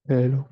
Hello.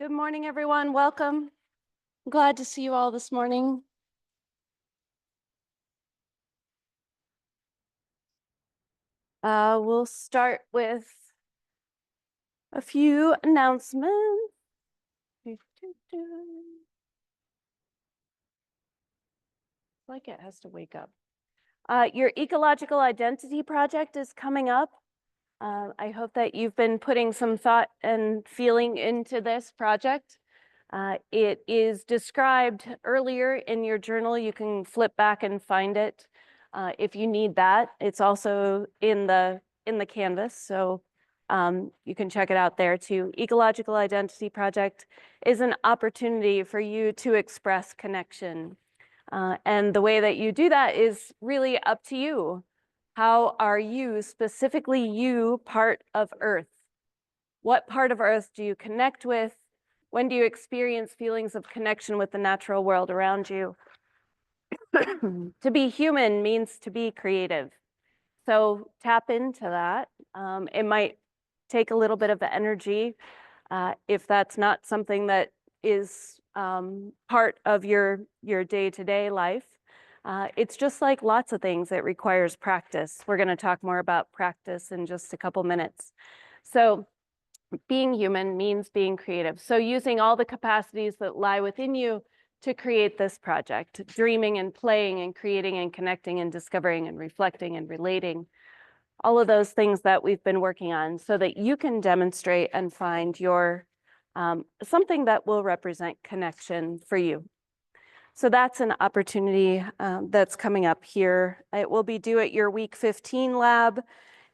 Good morning, everyone. Welcome. Glad to see you all this morning. We'll start with a few announcements. Like it has to wake up. Your ecological identity project is coming up. I hope that you've been putting some thought and feeling into this project. It is described earlier in your journal. You can flip back and find it if you need that. It's also in the canvas, so you can check it out there too. Ecological Identity Project is an opportunity for you to express connection. And the way that you do that is really up to you. How are you, specifically you, part of Earth? What part of Earth do you connect with? When do you experience feelings of connection with the natural world around you? To be human means to be creative. So tap into that. It might take a little bit of energy if that's not something that is part of your day-to-day life. It's just like lots of things, it requires practice. We're going to talk more about practice in just a couple minutes. So being human means being creative. So using all the capacities that lie within you to create this project, dreaming and playing and creating and connecting and discovering and reflecting and relating, all of those things that we've been working on so that you can demonstrate and find your something that will represent connection for you. So that's an opportunity that's coming up here. It will be due at your week 15 lab,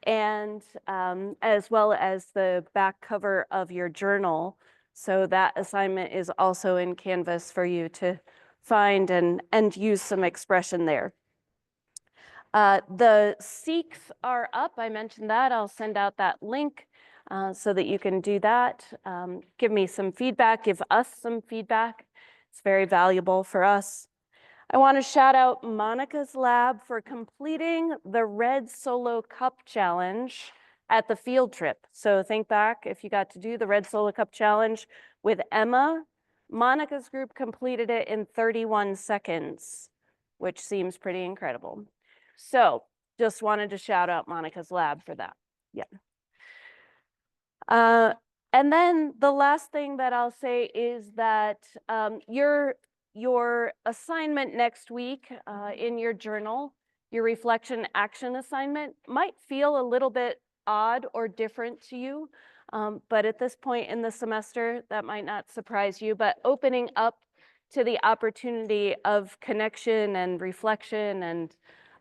and as well as the back cover of your journal. So that assignment is also in Canvas for you to find and use some expression there. The Seeks are up. I mentioned that. I'll send out that link so that you can do that. Give me some feedback, give us some feedback. It's very valuable for us. I want to shout out Monica's lab for completing the Red Solo Cup Challenge at the field trip. So think back if you got to do the Red Solo Cup Challenge with Emma. Monica's group completed it in 31 seconds, which seems pretty incredible. So just wanted to shout out Monica's lab for that. Yeah. And then the last thing that I'll say is that your assignment next week in your journal, your reflection action assignment, might feel a little bit odd or different to you. But at this point in the semester, that might not surprise you, but opening up to the opportunity of connection and reflection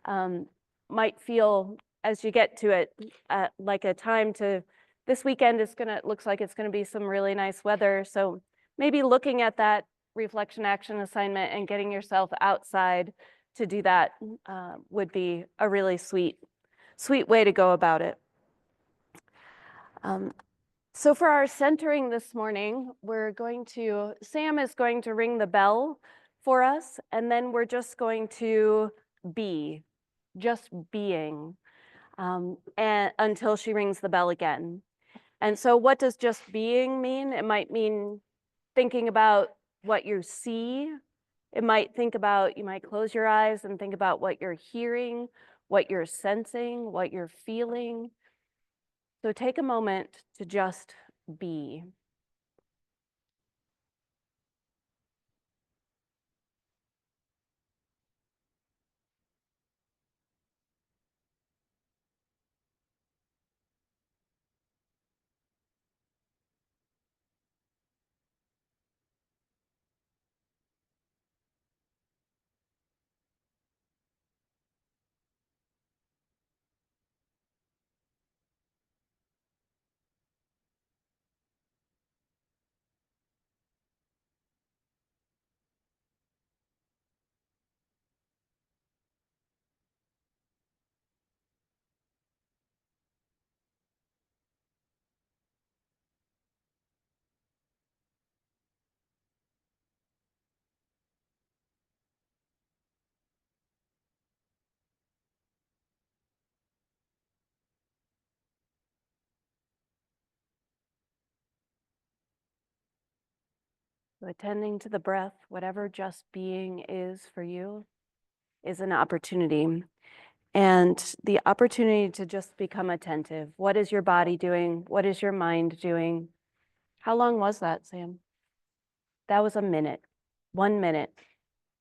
and might feel, as you get to it, like a time to, this weekend is looks like it's gonna be some really nice weather. So maybe looking at that reflection action assignment and getting yourself outside to do that would be a really sweet way to go about it. So for our centering this morning, Sam is going to ring the bell for us, and then we're just going to be, just being, and until she rings the bell again. And so what does just being mean? It might mean thinking about what you see. You might close your eyes and think about what you're hearing, what you're sensing, what you're feeling. So take a moment to just be. So attending to the breath, whatever just being is for you, is an opportunity. and the opportunity to just become attentive. What is your body doing? What is your mind doing? How long was that, Sam? That was a minute, 1 minute.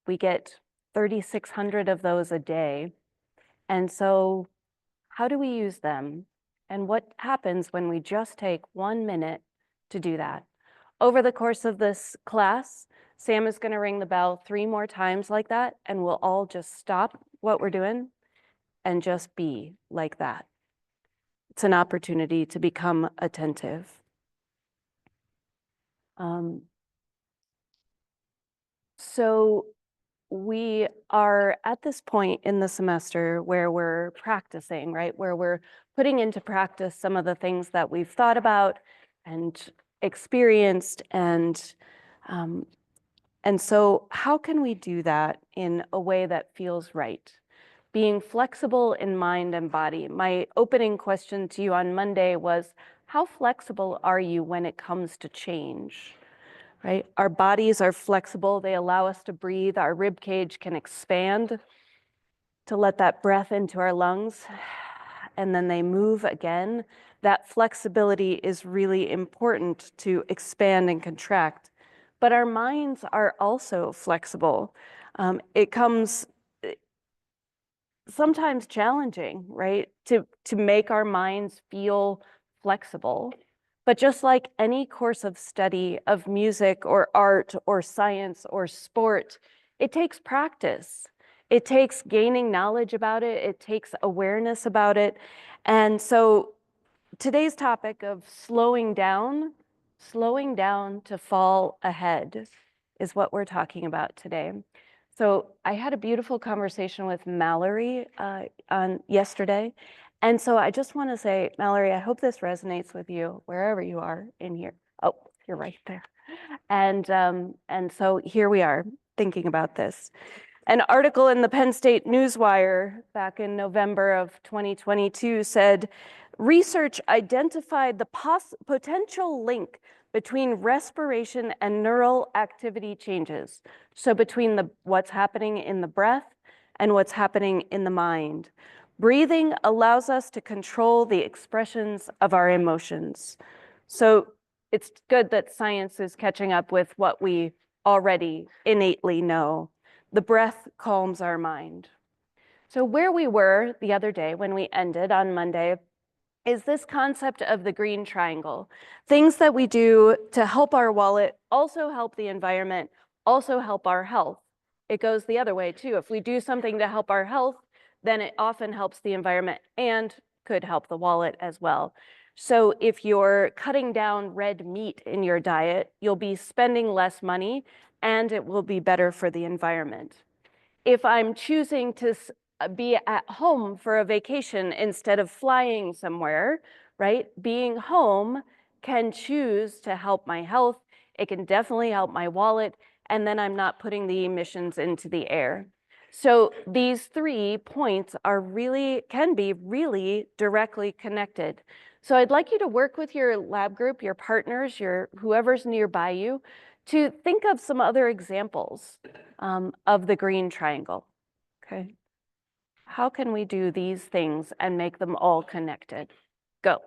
We get 3,600 of those a day. And so how do we use them? And what happens when we just take 1 minute to do that? Over the course of this class, Sam is going to ring the bell 3 more times like that, and we'll all just stop what we're doing and just be like that. It's an opportunity to become attentive. So we are at this point in the semester where we're practicing, right? Where we're putting into practice some of the things that we've thought about and experienced. And so how can we do that in a way that feels right? Being flexible in mind and body. My opening question to you on Monday was, how flexible are you when it comes to change? Right? Our bodies are flexible. They allow us to breathe. Our rib cage can expand to let that breath into our lungs, and then they move again. That flexibility is really important to expand and contract. But our minds are also flexible. It comes sometimes challenging, right? To make our minds feel flexible. But just like any course of study of music or art or science or sport, it takes practice. It takes gaining knowledge about it. It takes awareness about it. And so today's topic of slowing down to fall ahead is what we're talking about today. So I had a beautiful conversation with Mallory on yesterday. And so I just want to say, Mallory, I hope this resonates with you wherever you are in here. Oh, you're right there. And so here we are thinking about this. An article in the Penn State Newswire back in November of 2022 said, research identified the potential link between respiration and neural activity changes. So between what's happening in the breath and what's happening in the mind. Breathing allows us to control the expressions of our emotions. So it's good that science is catching up with what we already innately know. The breath calms our mind. So where we were the other day when we ended on Monday is this concept of the green triangle. Things that we do to help our wallet, also help the environment, also help our health. It goes the other way too. If we do something to help our health, then it often helps the environment and could help the wallet as well. So if you're cutting down red meat in your diet, you'll be spending less money and it will be better for the environment. If I'm choosing to be at home for a vacation instead of flying somewhere, right? Being home can choose to help my health. It can definitely help my wallet. And then I'm not putting the emissions into the air. So these 3 points can be really directly connected. So I'd like you to work with your lab group, your partners, whoever's nearby you, to think of some other examples of the green triangle. Okay. How can we do these things and make them all connected? Go.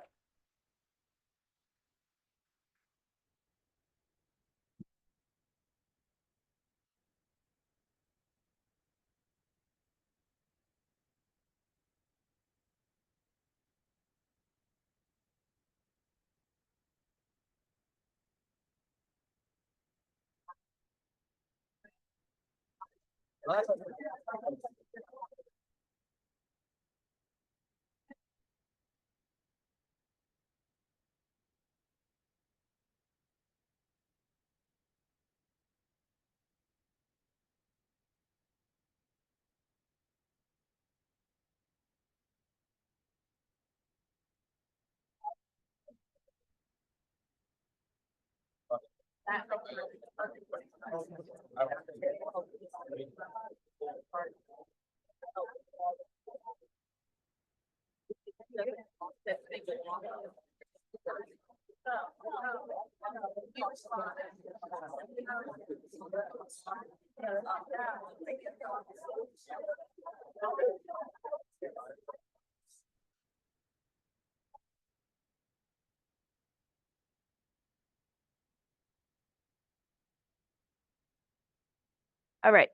All right.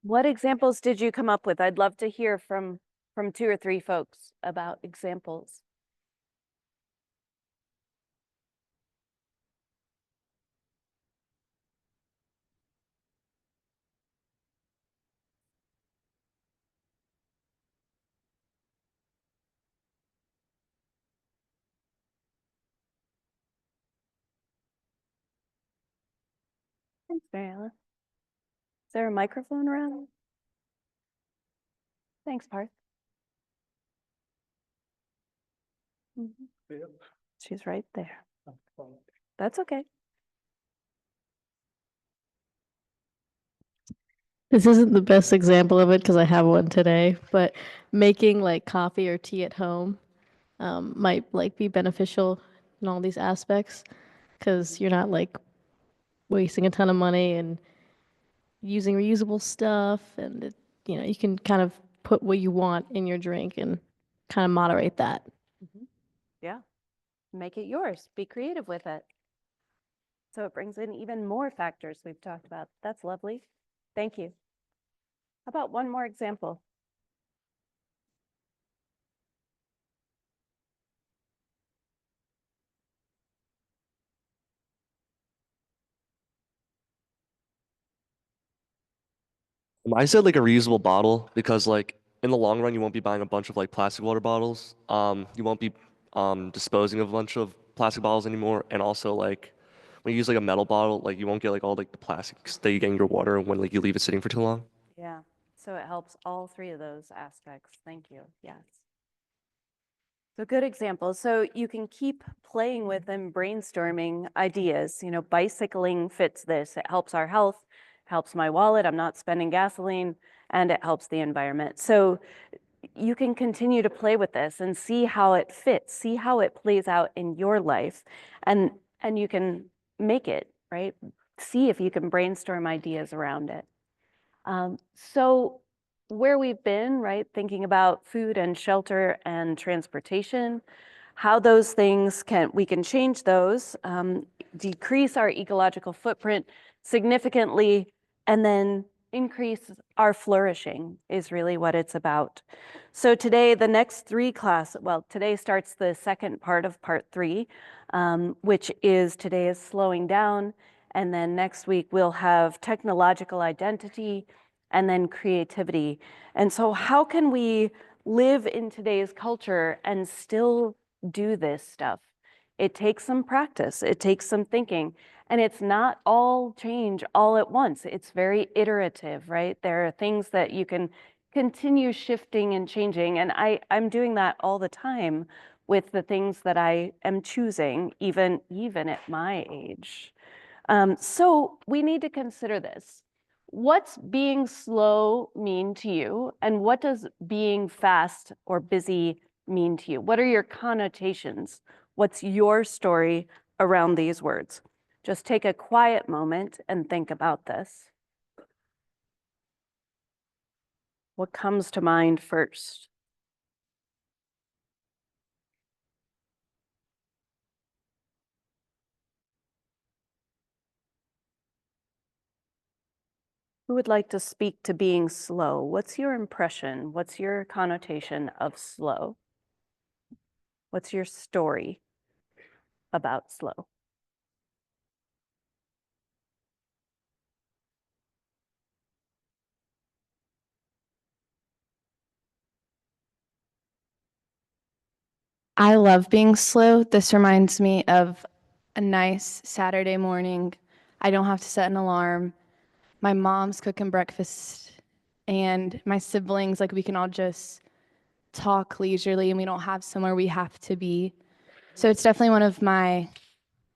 What examples did you come up with? I'd love to hear from two or three folks about examples. Thanks, Mariella. Is there a microphone around? Thanks, Parth. Mhm. She's right there. That's okay. This isn't the best example of it because I have one today, but making like coffee or tea at home might like be beneficial in all these aspects because you're not like wasting a ton of money and using reusable stuff, and you can kind of put what you want in your drink and kind of moderate that. Yeah. Make it yours. Be creative with it. So it brings in even more factors we've talked about. That's lovely. Thank you. How about one more example? I said like a reusable bottle because like in the long run you won't be buying a bunch of like plastic water bottles. You won't be disposing of a bunch of plastic bottles anymore. And also like when you use like a metal bottle, like you won't get like all like the plastics that you get in your water when like you leave it sitting for too long. Yeah. So it helps all three of those aspects. Thank you. Yes. So good example. So you can keep playing with and brainstorming ideas. Bicycling fits this. It helps our health, helps my wallet. I'm not spending gasoline, and it helps the environment. So you can continue to play with this and see how it fits, see how it plays out in your life, and you can make it, right? See if you can brainstorm ideas around it. So where we've been, right, thinking about food and shelter and transportation, how those things we can change those, decrease our ecological footprint significantly, and then increase our flourishing is really what it's about. So today, the next today starts the second part of part 3, which today is slowing down. And then next week, we'll have technological identity and then creativity. And so how can we live in today's culture and still do this stuff? It takes some practice, it takes some thinking, and it's not all change all at once. It's very iterative, right? There are things that you can continue shifting and changing, and I'm doing that all the time with the things that I am choosing, even at my age. So we need to consider this. What's being slow mean to you? And what does being fast or busy mean to you? What are your connotations? What's your story around these words? Just take a quiet moment and think about this. What comes to mind first? Who would like to speak to being slow? What's your impression? What's your connotation of slow? What's your story about slow? I love being slow. This reminds me of a nice Saturday morning. I don't have to set an alarm. My mom's cooking breakfast, and my siblings, like we can all just talk leisurely, and we don't have somewhere we have to be. So it's definitely one of my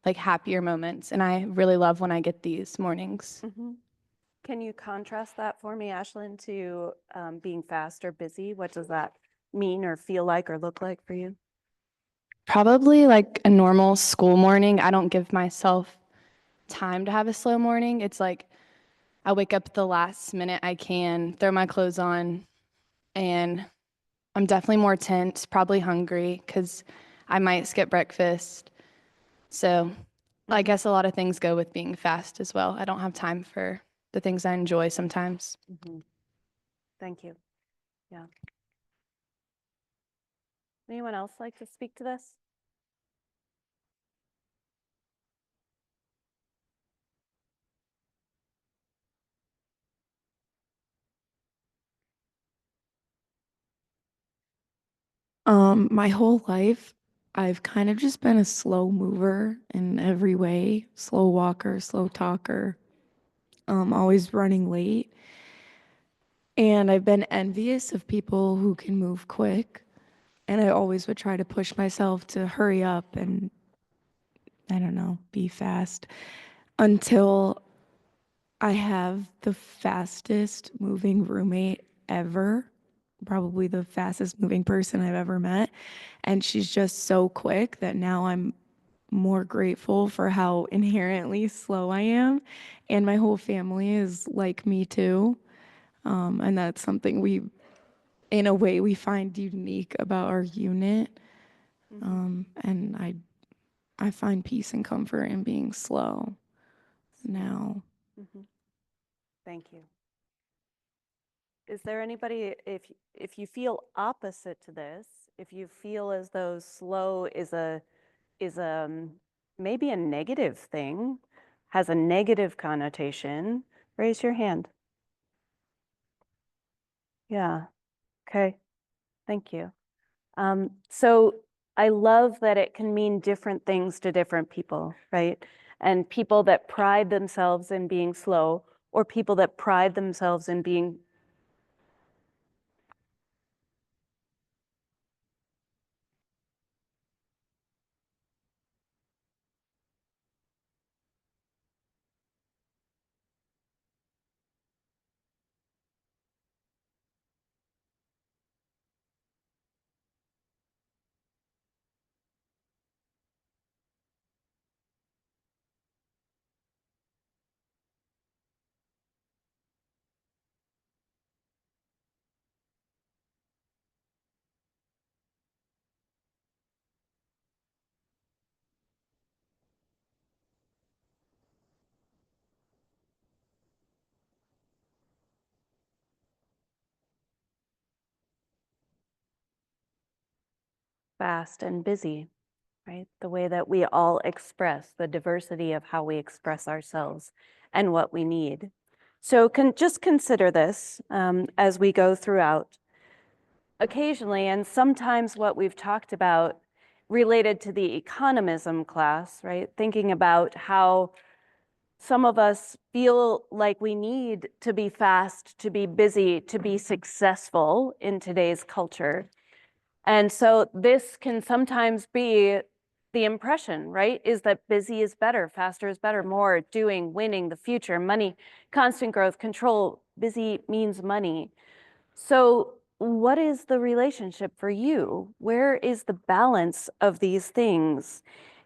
like happier moments, and I really love when I get these mornings. Can you contrast that for me, Ashlyn, to being fast or busy? What does that mean or feel like or look like for you? Probably like a normal school morning. I don't give myself time to have a slow morning. It's like I wake up at the last minute I can, throw my clothes on, and I'm definitely more tense, probably hungry because I might skip breakfast. So I guess a lot of things go with being fast as well. I don't have time for the things I enjoy sometimes. Thank you. Yeah. Anyone else like to speak to this? My whole life, I've kind of just been a slow mover in every way, slow walker, slow talker, always running late. And I've been envious of people who can move quick. And I always would try to push myself to hurry up and, I don't know, be fast until I have the fastest moving roommate ever, probably the fastest moving person I've ever met. And she's just so quick that now I'm more grateful for how inherently slow I am. And my whole family is like me too. And that's something in a way, we find unique about our unit. And I find peace and comfort in being slow now. Thank you. Is there anybody, if you feel opposite to this, if you feel as though slow is maybe a negative thing, has a negative connotation, raise your hand. Yeah. Okay. Thank you. So I love that it can mean different things to different people, right? And people that pride themselves in being slow, or people that pride themselves in being fast and busy, right? The way that we all express, the diversity of how we express ourselves and what we need. So just consider this as we go throughout. Occasionally, and sometimes what we've talked about related to the economism class, right? Thinking about how some of us feel like we need to be fast, to be busy, to be successful in today's culture. And so this can sometimes be the impression, right? Is that busy is better, faster is better, more, doing, winning, the future, money, constant growth, control. Busy means money. So what is the relationship for you? Where is the balance of these things?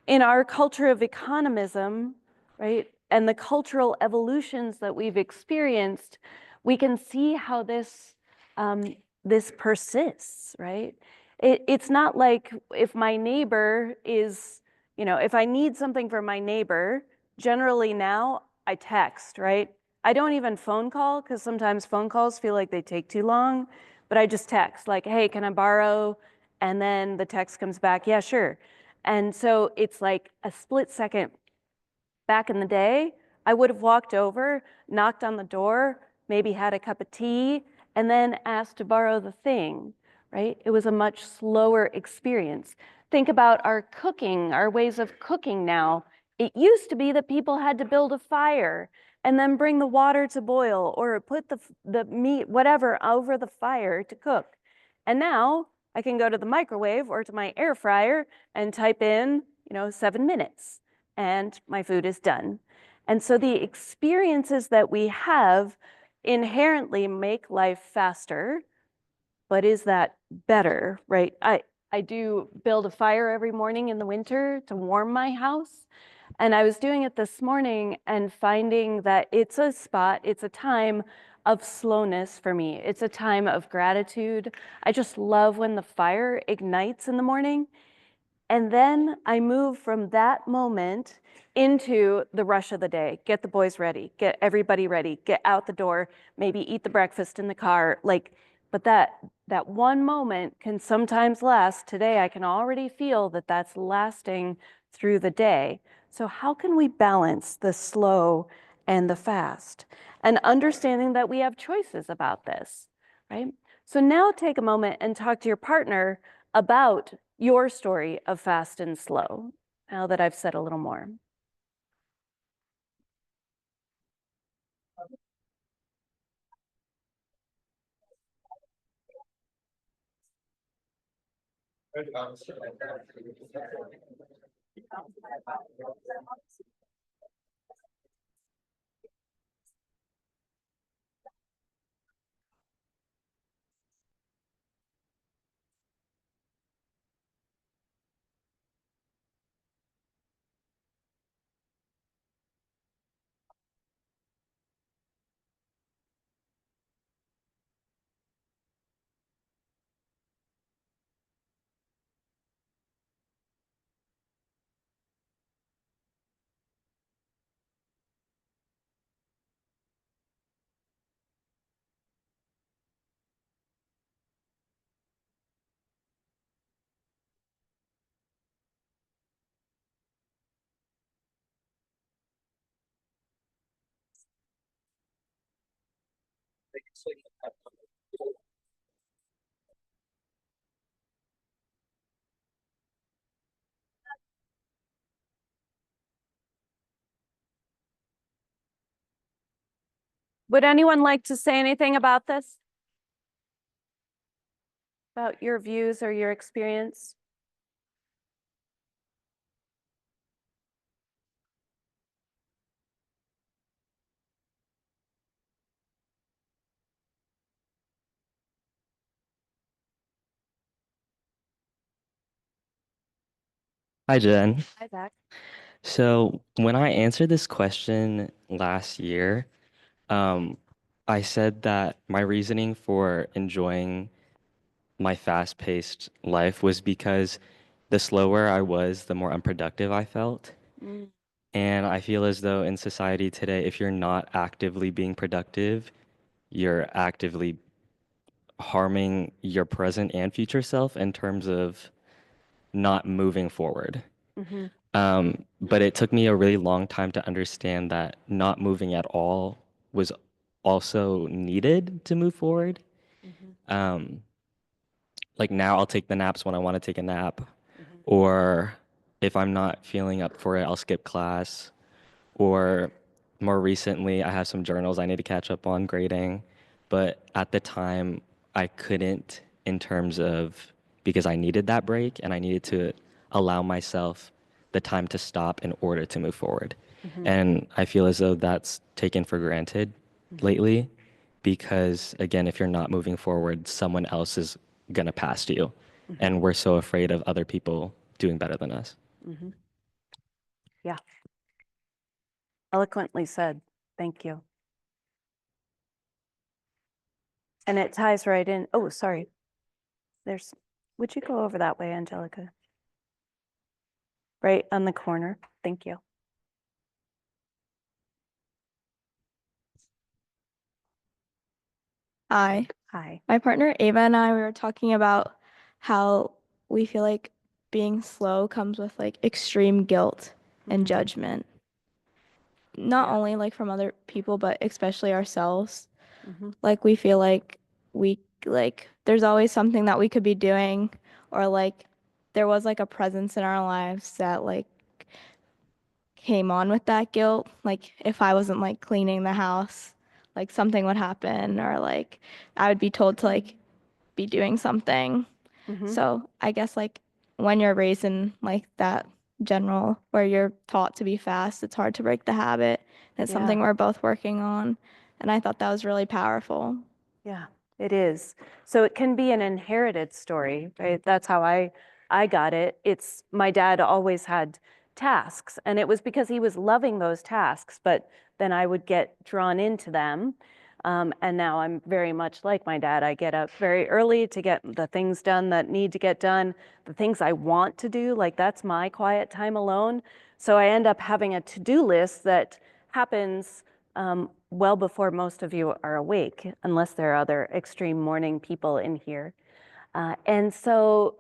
In our culture of economism, right, and the cultural evolutions that we've experienced, we can see how this persists, right? It's not like if my neighbor is, if I need something from my neighbor, generally now I text, right? I don't even phone call because sometimes phone calls feel like they take too long, but I just text like, hey, can I borrow? And then the text comes back, yeah, sure. And so it's like a split second. Back in the day, I would have walked over, knocked on the door, maybe had a cup of tea, and then asked to borrow the thing, right? It was a much slower experience. Think about our cooking, our ways of cooking now. It used to be that people had to build a fire and then bring the water to boil or put the meat, whatever, over the fire to cook. And now I can go to the microwave or to my air fryer and type in, 7 minutes and my food is done. And so the experiences that we have inherently make life faster, but is that better, right? I do build a fire every morning in the winter to warm my house. And I was doing it this morning and finding that it's a time of slowness for me. It's a time of gratitude. I just love when the fire ignites in the morning. And then I move from that moment into the rush of the day. Get the boys ready, get everybody ready, get out the door, maybe eat the breakfast in the car. But that one moment can sometimes last. Today, I can already feel that that's lasting through the day. So how can we balance the slow and the fast? And understanding that we have choices about this, right? So now take a moment and talk to your partner about your story of fast and slow, now that I've said a little more. Would anyone like to say anything about this? About your views or your experience? Hi, Jen. Hi, Zach. So when I answered this question last year, um, I said that my reasoning for enjoying my fast-paced life was because the slower I was, the more unproductive I felt. Mm, And I feel as though in society today, if you're not actively being productive, you're actively harming your present and future self in terms of not moving forward. mhm, But it took me a really long time to understand that not moving at all was also needed to move forward. mhm, Um, like now I'll take the naps when I want to take a nap, mhm. or if I'm not feeling up for it, I'll skip class. Or more recently, I have some journals I need to catch up on grading. But at the time, I couldn't in terms of because I needed that break and I needed to allow myself the time to stop in order to move forward. Mhm. And I feel as though that's taken for granted lately because, again, if you're not moving forward, someone else is going to pass you. And we're so afraid of other people doing better than us. Mhm. Yeah. Eloquently said. Thank you. And it ties right in. Oh, sorry. Would you go over that way, Angelica? Right on the corner. Thank you. Hi. Hi. My partner Ava and I, we were talking about how we feel like being slow comes with like extreme guilt and Mhm. judgment. Not Yeah. only like from other people, but especially ourselves. Mhm. Like we feel like there's always something that we could be doing, or like there was like a presence in our lives that like came on with that guilt. Like if I wasn't like cleaning the house, like something would happen, or like I would be told to like be doing something. Mhm. So I guess like when you're raised in like that general where you're taught to be fast, it's hard to break the habit. And it's something Yeah. we're both working on. And I thought that was really powerful. Yeah, it is. So it can be an inherited story, right? That's how I got it. It's my dad always had tasks, and it was because he was loving those tasks, but then I would get drawn into them. And now I'm very much like my dad. I get up very early to get the things done that need to get done, the things I want to do, like that's my quiet time alone. So I end up having a to-do list that happens well before most of you are awake, unless there are other extreme morning people in here. And so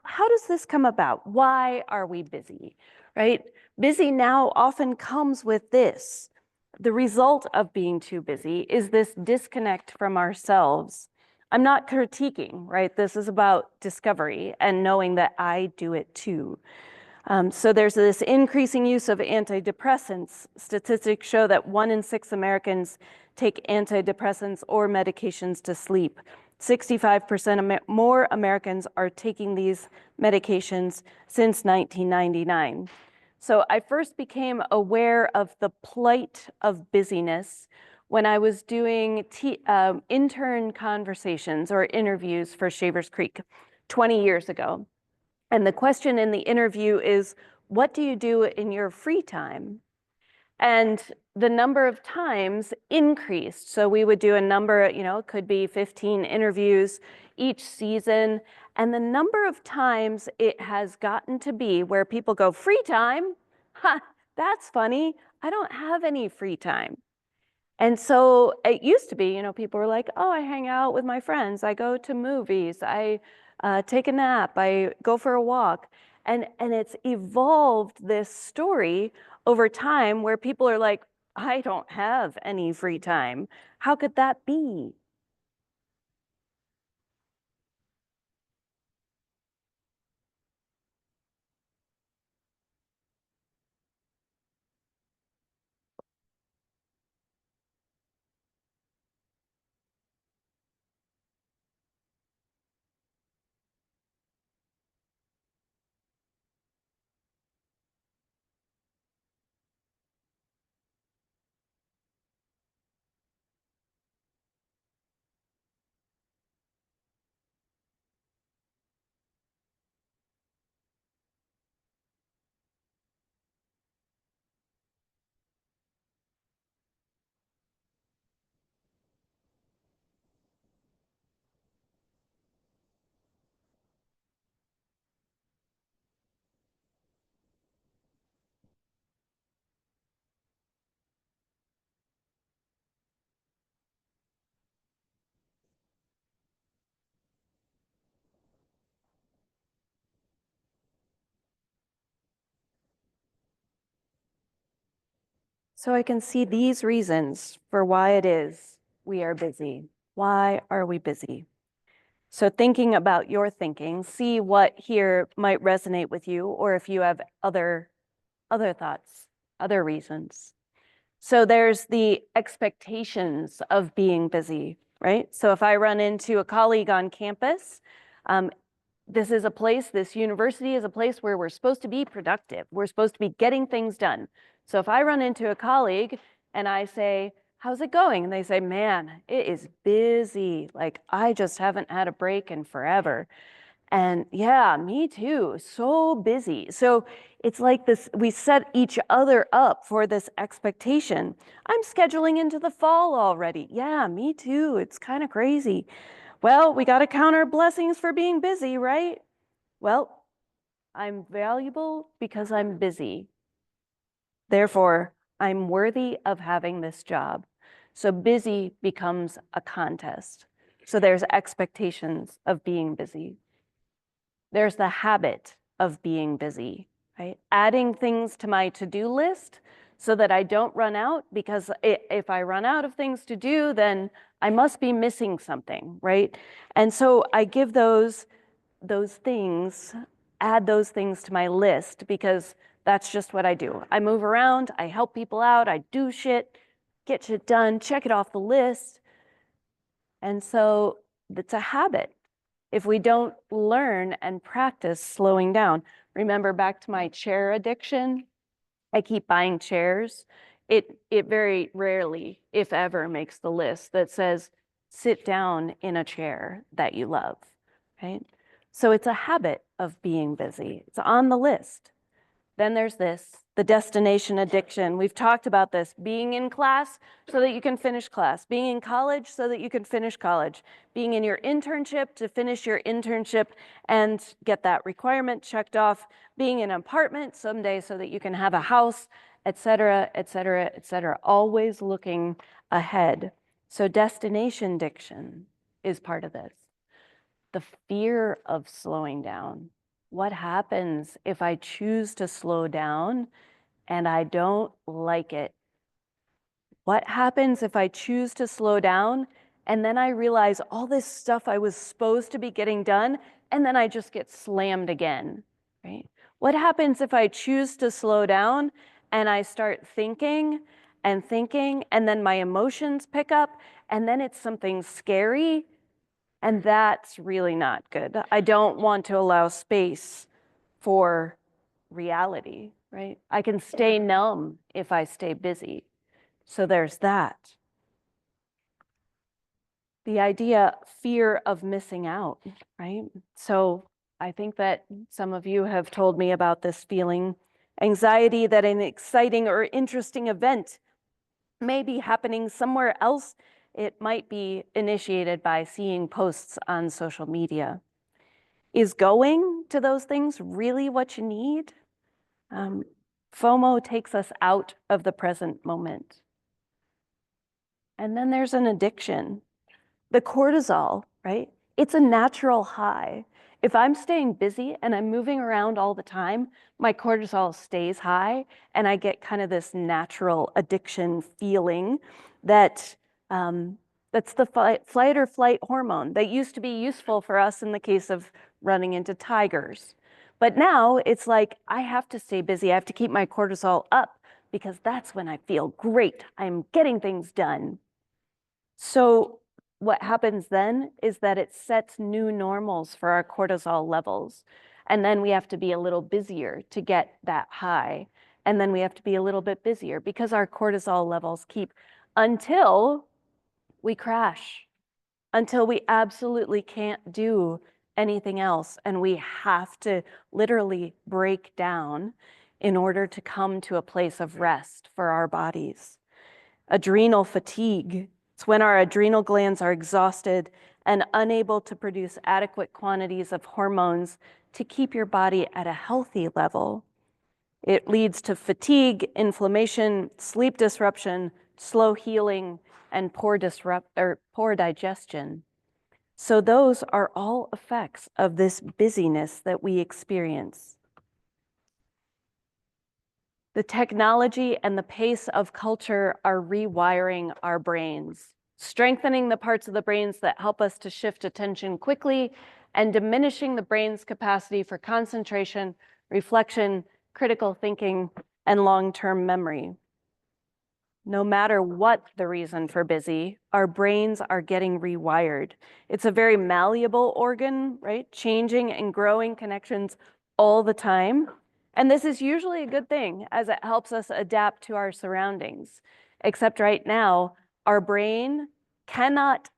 how does this come about? Why are we busy, right? Busy now often comes with this. The result of being too busy is this disconnect from ourselves. I'm not critiquing, right? This is about discovery and knowing that I do it too. So there's this increasing use of antidepressants. Statistics show that 1 in 6 Americans take antidepressants or medications to sleep. 65% more Americans are taking these medications since 1999. So I first became aware of the plight of busyness when I was doing intern conversations or interviews for Shavers Creek 20 years ago. And the question in the interview is, what do you do in your free time? And the number of times increased. So we would do a number, it could be 15 interviews each season. And the number of times it has gotten to be where people go, free time? Ha, that's funny. I don't have any free time. And so it used to be, people were like, oh, I hang out with my friends. I go to movies. I take a nap. I go for a walk. And it's evolved this story over time where people are like, I don't have any free time. How could that be? So I can see these reasons for why it is we are busy. Why are we busy? So thinking about your thinking, see what here might resonate with you, or if you have other thoughts, other reasons. So there's the expectations of being busy, right? So if I run into a colleague on campus, this is a place, this university is a place where we're supposed to be productive. We're supposed to be getting things done. So if I run into a colleague and I say, how's it going? And they say, man, it is busy. Like I just haven't had a break in forever. And yeah, me too, so busy. So it's like this, we set each other up for this expectation. I'm scheduling into the fall already. Yeah, me too, it's kind of crazy. Well, we got to count our blessings for being busy, right? Well, I'm valuable because I'm busy. Therefore, I'm worthy of having this job. So busy becomes a contest. So there's expectations of being busy. There's the habit of being busy, right? Adding things to my to-do list so that I don't run out, because if I run out of things to do, then I must be missing something, right? And so I give those things, add those things to my list, because that's just what I do. I move around, I help people out, I do shit, get shit done, check it off the list. And so it's a habit. If we don't learn and practice slowing down, remember back to my chair addiction, I keep buying chairs. It very rarely, if ever, makes the list that says, sit down in a chair that you love, right? So it's a habit of being busy. It's on the list. Then there's this, the destination addiction. We've talked about this, being in class so that you can finish class, being in college so that you can finish college, being in your internship to finish your internship and get that requirement checked off, being in an apartment someday so that you can have a house, et cetera, et cetera, et cetera. Always looking ahead. So destination addiction is part of this. The fear of slowing down. What happens if I choose to slow down and I don't like it? What happens if I choose to slow down and then I realize all this stuff I was supposed to be getting done and then I just get slammed again, right? What happens if I choose to slow down and I start thinking and thinking and then my emotions pick up and then it's something scary? And that's really not good. I don't want to allow space for reality, right? I can stay numb if I stay busy. So there's that. The idea, fear of missing out, right? So I think that some of you have told me about this feeling, anxiety that an exciting or interesting event may be happening somewhere else. It might be initiated by seeing posts on social media. Is going to those things really what you need? FOMO takes us out of the present moment. And then there's an addiction. The cortisol, right? It's a natural high. If I'm staying busy and I'm moving around all the time, my cortisol stays high and I get kind of this natural addiction feeling that that's the flight or flight hormone that used to be useful for us in the case of running into tigers. But now it's like, I have to stay busy. I have to keep my cortisol up because that's when I feel great. I'm getting things done. So what happens then is that it sets new normals for our cortisol levels. And then we have to be a little busier to get that high. And then we have to be a little bit busier because our cortisol levels keep until we crash, until we absolutely can't do anything else. And we have to literally break down in order to come to a place of rest for our bodies. Adrenal fatigue. It's when our adrenal glands are exhausted and unable to produce adequate quantities of hormones to keep your body at a healthy level. It leads to fatigue, inflammation, sleep disruption, slow healing, and poor digestion. So those are all effects of this busyness that we experience. The technology and the pace of culture are rewiring our brains, strengthening the parts of the brains that help us to shift attention quickly and diminishing the brain's capacity for concentration, reflection, critical thinking, and long-term memory. No matter what the reason for busy, our brains are getting rewired. It's a very malleable organ, right? Changing and growing connections all the time. And this is usually a good thing as it helps us adapt to our surroundings. Except right now, our brain cannot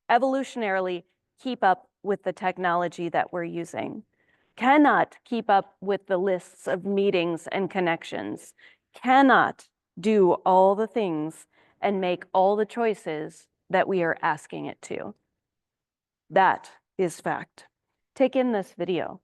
evolutionarily keep up with the technology that we're using, cannot keep up with the lists of meetings and connections, cannot do all the things and make all the choices that we are asking it to. That is fact. Take in this video.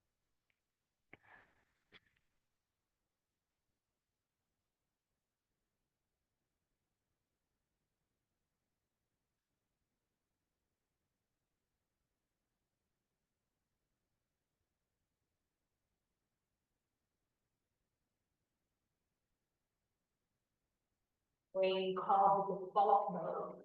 Brain called the default mode.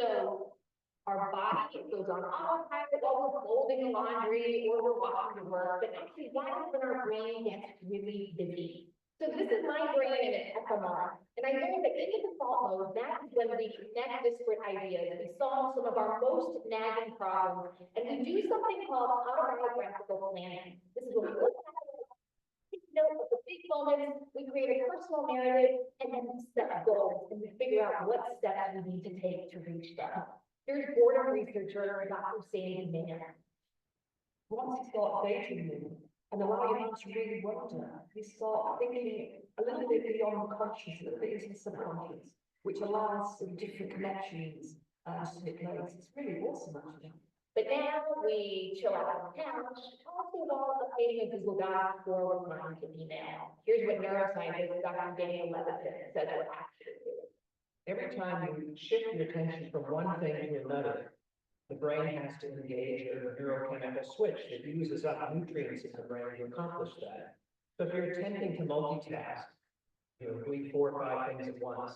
So our body goes on autopilot while we're folding laundry or we're walking to work, but actually that's when our brain gets really busy. So this is my brain in an fMR, and I know that in the default mode, that is when we connect disparate ideas, we solve some of our most nagging problems, and we do something called autobiographical planning. This is when we look at note of the big moments, we create a personal narrative, and then we set goals, and we figure out what steps we need to take to reach them. Here's boredom researcher Dr. Sandy Mann. What's it got to you? and allow your mind to really wonder. You start thinking a little bit beyond the conscious, a little bit into the subconscious, which allows some different connections to take place. It's really awesome, actually. But now we chill out on the couch, also while updating a Google Doc or replying to email. Here's what neuroscientist Dr. Daniel Levitin says we're actually doing. Every time you shift your attention from one thing to another, the brain has to engage in a neurochemical switch that uses up nutrients in the brain to accomplish that. So if you're attempting to multitask, doing 4 or 5 things at once,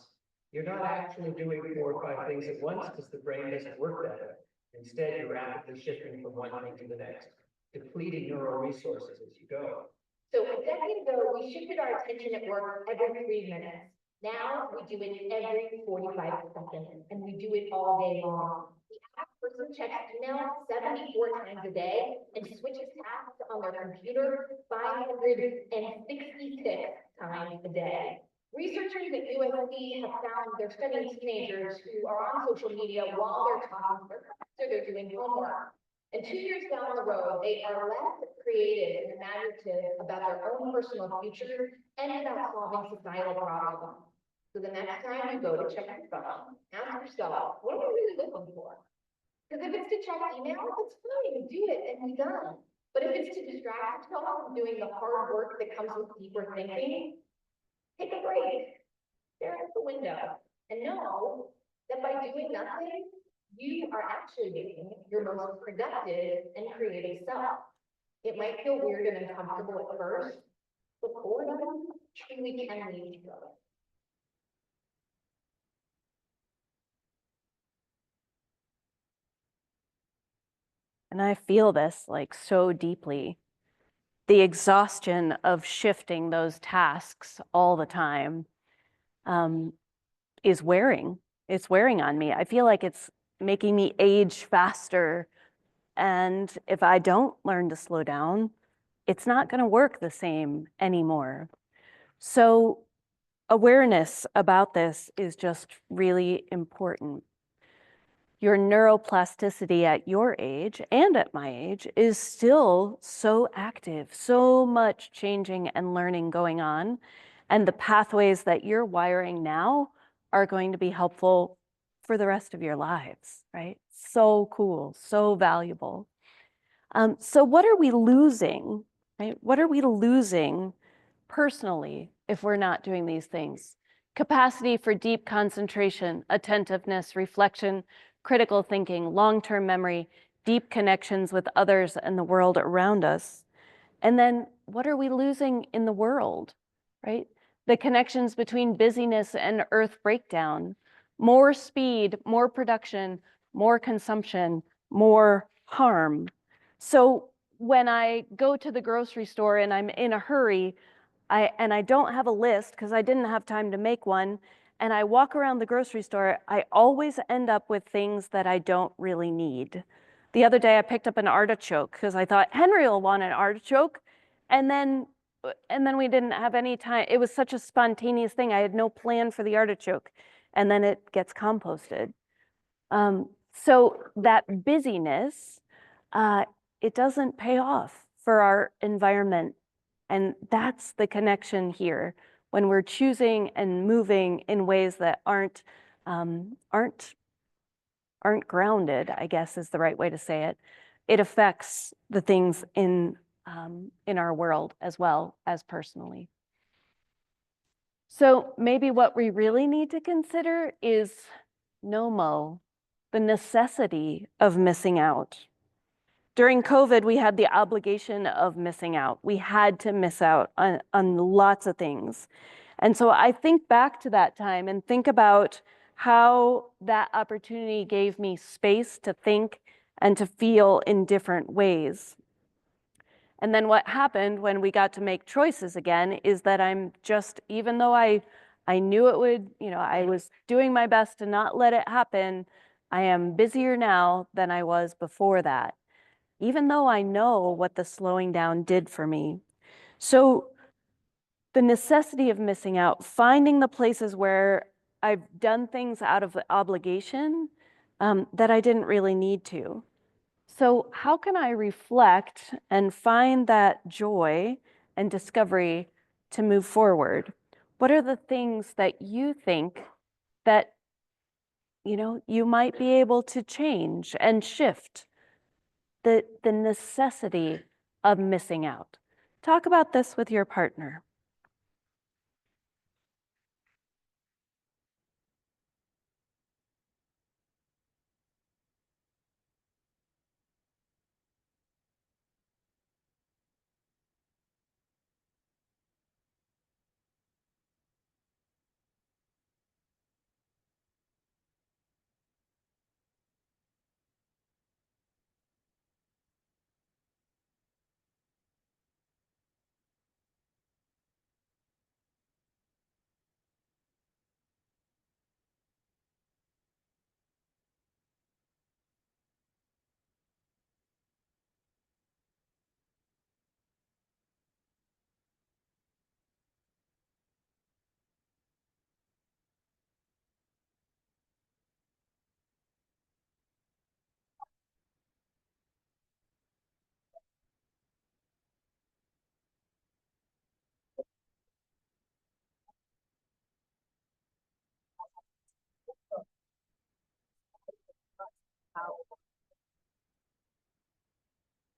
you're not actually doing 4 or 5 things at once because the brain doesn't work that way. Instead, you're rapidly shifting from one thing to the next, depleting neural resources as you go. So a decade ago, we shifted our attention at work every 3 minutes. Now we do it every 45 seconds, and we do it all day long. The average person checks email 74 times a day and switches tasks on their computer 566 times a day. Researchers at USC have found they're studying teenagers who are on social media while they're talking to their friends or they're doing homework. And 2 years down the road, they are less creative and imaginative about their own personal future and about solving societal problems. So the next time you go to check your phone, ask yourself, what are we really looking for? Because if it's to check email, it's fine, do it and be done. But if it's to distract yourself from doing the hard work that comes with deeper thinking, take a break, stare out the window, and know that by doing nothing, you are actually being your most productive and creative self. It might feel weird and uncomfortable at first, but boredom truly can lead to growth. And I feel this like so deeply. The exhaustion of shifting those tasks all the time is wearing. It's wearing on me. I feel like it's making me age faster. And if I don't learn to slow down, it's not going to work the same anymore. So awareness about this is just really important. Your neuroplasticity at your age and at my age is still so active, so much changing and learning going on. And the pathways that you're wiring now are going to be helpful for the rest of your lives, right? So cool, so valuable. So what are we losing, right? What are we losing personally if we're not doing these things? Capacity for deep concentration, attentiveness, reflection, critical thinking, long-term memory, deep connections with others and the world around us. And then what are we losing in the world, right? The connections between busyness and earth breakdown, more speed, more production, more consumption, more harm. So when I go to the grocery store and I'm in a hurry, I don't have a list because I didn't have time to make one, and I walk around the grocery store, I always end up with things that I don't really need. The other day I picked up an artichoke because I thought Henry will want an artichoke, and then we didn't have any time. It was such a spontaneous thing. I had no plan for the artichoke, and then it gets composted. So that busyness, it doesn't pay off for our environment. And that's the connection here. When we're choosing and moving in ways that aren't grounded, I guess is the right way to say it, it affects the things in our world as well as personally. So maybe what we really need to consider is NOMO, the necessity of missing out. During COVID, we had the obligation of missing out. We had to miss out on lots of things. And so I think back to that time and think about how that opportunity gave me space to think and to feel in different ways. And then what happened when we got to make choices again is that I'm just, even though I knew it would, I was doing my best to not let it happen, I am busier now than I was before that, even though I know what the slowing down did for me. So the necessity of missing out, finding the places where I've done things out of obligation that I didn't really need to. So how can I reflect and find that joy and discovery to move forward? What are the things that you think that, you might be able to change and shift? The necessity of missing out. Talk about this with your partner.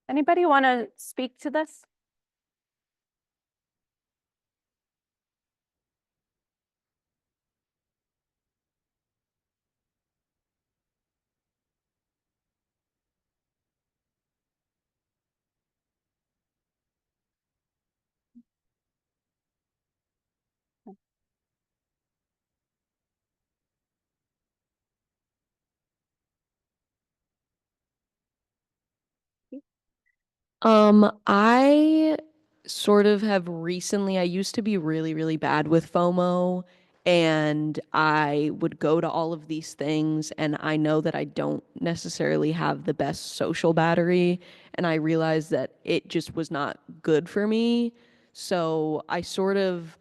Anybody want to speak to this? I sort of have recently, I used to be really, really bad with FOMO, and I would go to all of these things, and I know that I don't necessarily have the best social battery, and I realized that it just was not good for me. So I sort of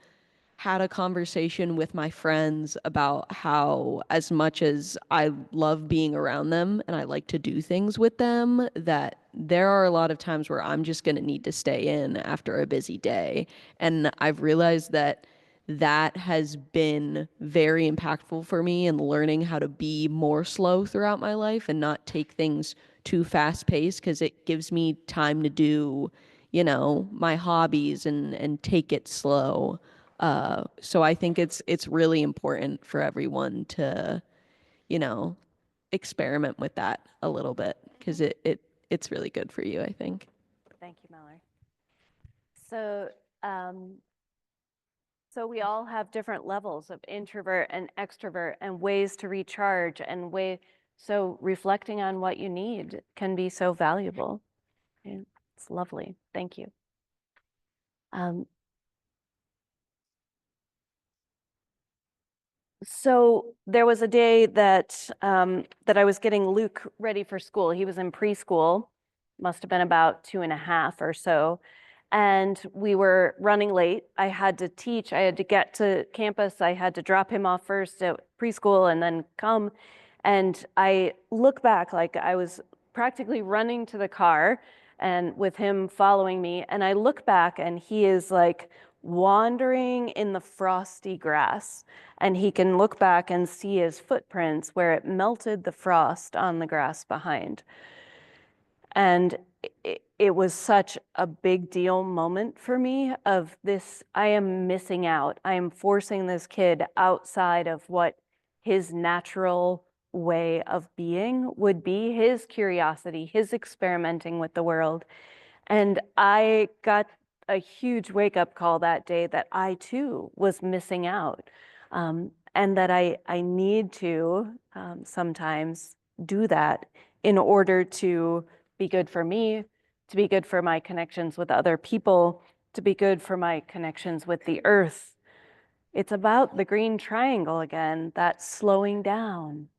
had a conversation with my friends about how, as much as I love being around them and I like to do things with them, that there are a lot of times where I'm just going to need to stay in after a busy day. And I've realized that that has been very impactful for me in learning how to be more slow throughout my life and not take things too fast paced, because it gives me time to do, my hobbies and take it slow. So I think it's really important for everyone to, you know, experiment with that a little bit, because it's really good for you, I think. Thank you, Mallory. So, so we all have different levels of introvert and extrovert and ways to recharge so reflecting on what you need can be so valuable. Yeah, it's lovely. Thank you. So there was a day that that I was getting Luke ready for school. He was in preschool, must have been about 2.5 or so. And we were running late. I had to teach, I had to get to campus. I had to drop him off first at preschool and then come. And I look back like I was practically running to the car and with him following me. And I look back and he is like wandering in the frosty grass, and he can look back and see his footprints where it melted the frost on the grass behind. And it was such a big deal moment for me of this, I am missing out. I am forcing this kid outside of what his natural way of being would be, his curiosity, his experimenting with the world. And I got a huge wake up call that day that I too was missing out. And that I need to sometimes do that in order to be good for me, to be good for my connections with other people, to be good for my connections with the earth. It's about the green triangle again, that slowing down.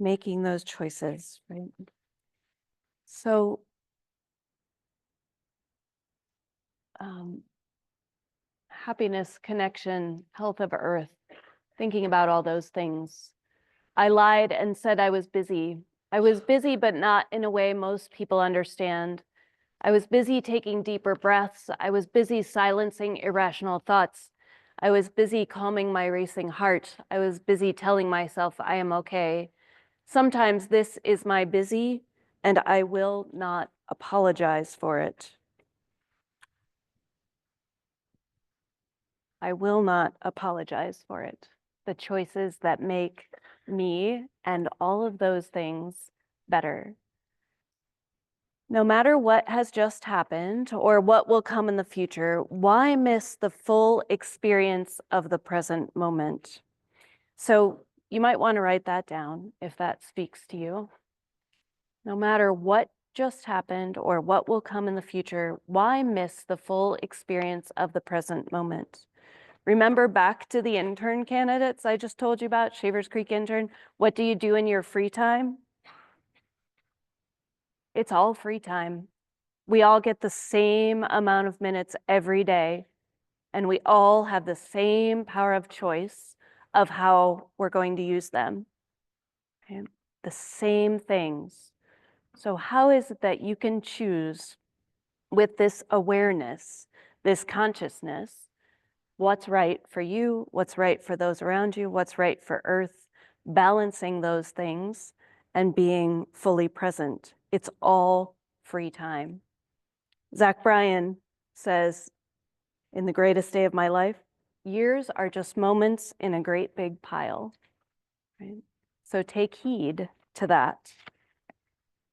making those choices, right? So, happiness, connection, health of earth, thinking about all those things. I lied and said I was busy. I was busy, but not in a way most people understand. I was busy taking deeper breaths. I was busy silencing irrational thoughts. I was busy calming my racing heart. I was busy telling myself I am okay. Sometimes this is my busy, and I will not apologize for it. I will not apologize for it. The choices that make me and all of those things better. No matter what has just happened or what will come in the future, why miss the full experience of the present moment? So you might want to write that down if that speaks to you. No matter what just happened or what will come in the future, why miss the full experience of the present moment? Remember back to the intern candidates I just told you about, Shavers Creek intern? What do you do in your free time? It's all free time. We all get the same amount of minutes every day, and we all have the same power of choice of how we're going to use them. Okay? The same things. So how is it that you can choose with this awareness, this consciousness, what's right for you, what's right for those around you, what's right for Earth, balancing those things and being fully present? It's all free time. Zach Bryan says, in The Greatest Day of My Life, years are just moments in a great big pile. Right? So take heed to that.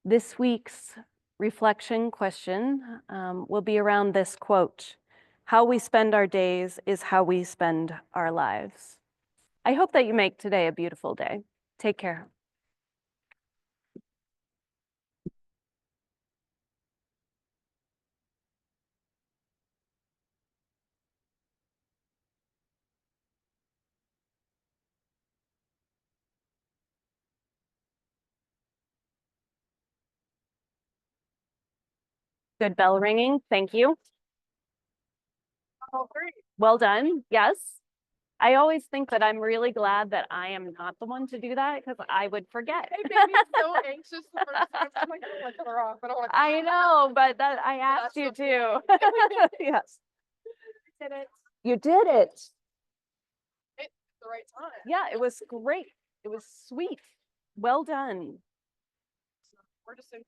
This week's reflection question will be around this quote: how we spend our days is how we spend our lives. I hope that you make today a beautiful day. Take care. Good bell ringing. Thank you. Oh, great. Well done. Yes. I always think that I'm really glad that I am not the one to do that because I would forget. It made me so anxious the first time. I'm like, I don't want to cut her off. I don't want to. I know, but that I asked you to. Yes. Did it. You did it. At the right time. Yeah, it was great. It was sweet. Well done. We're just in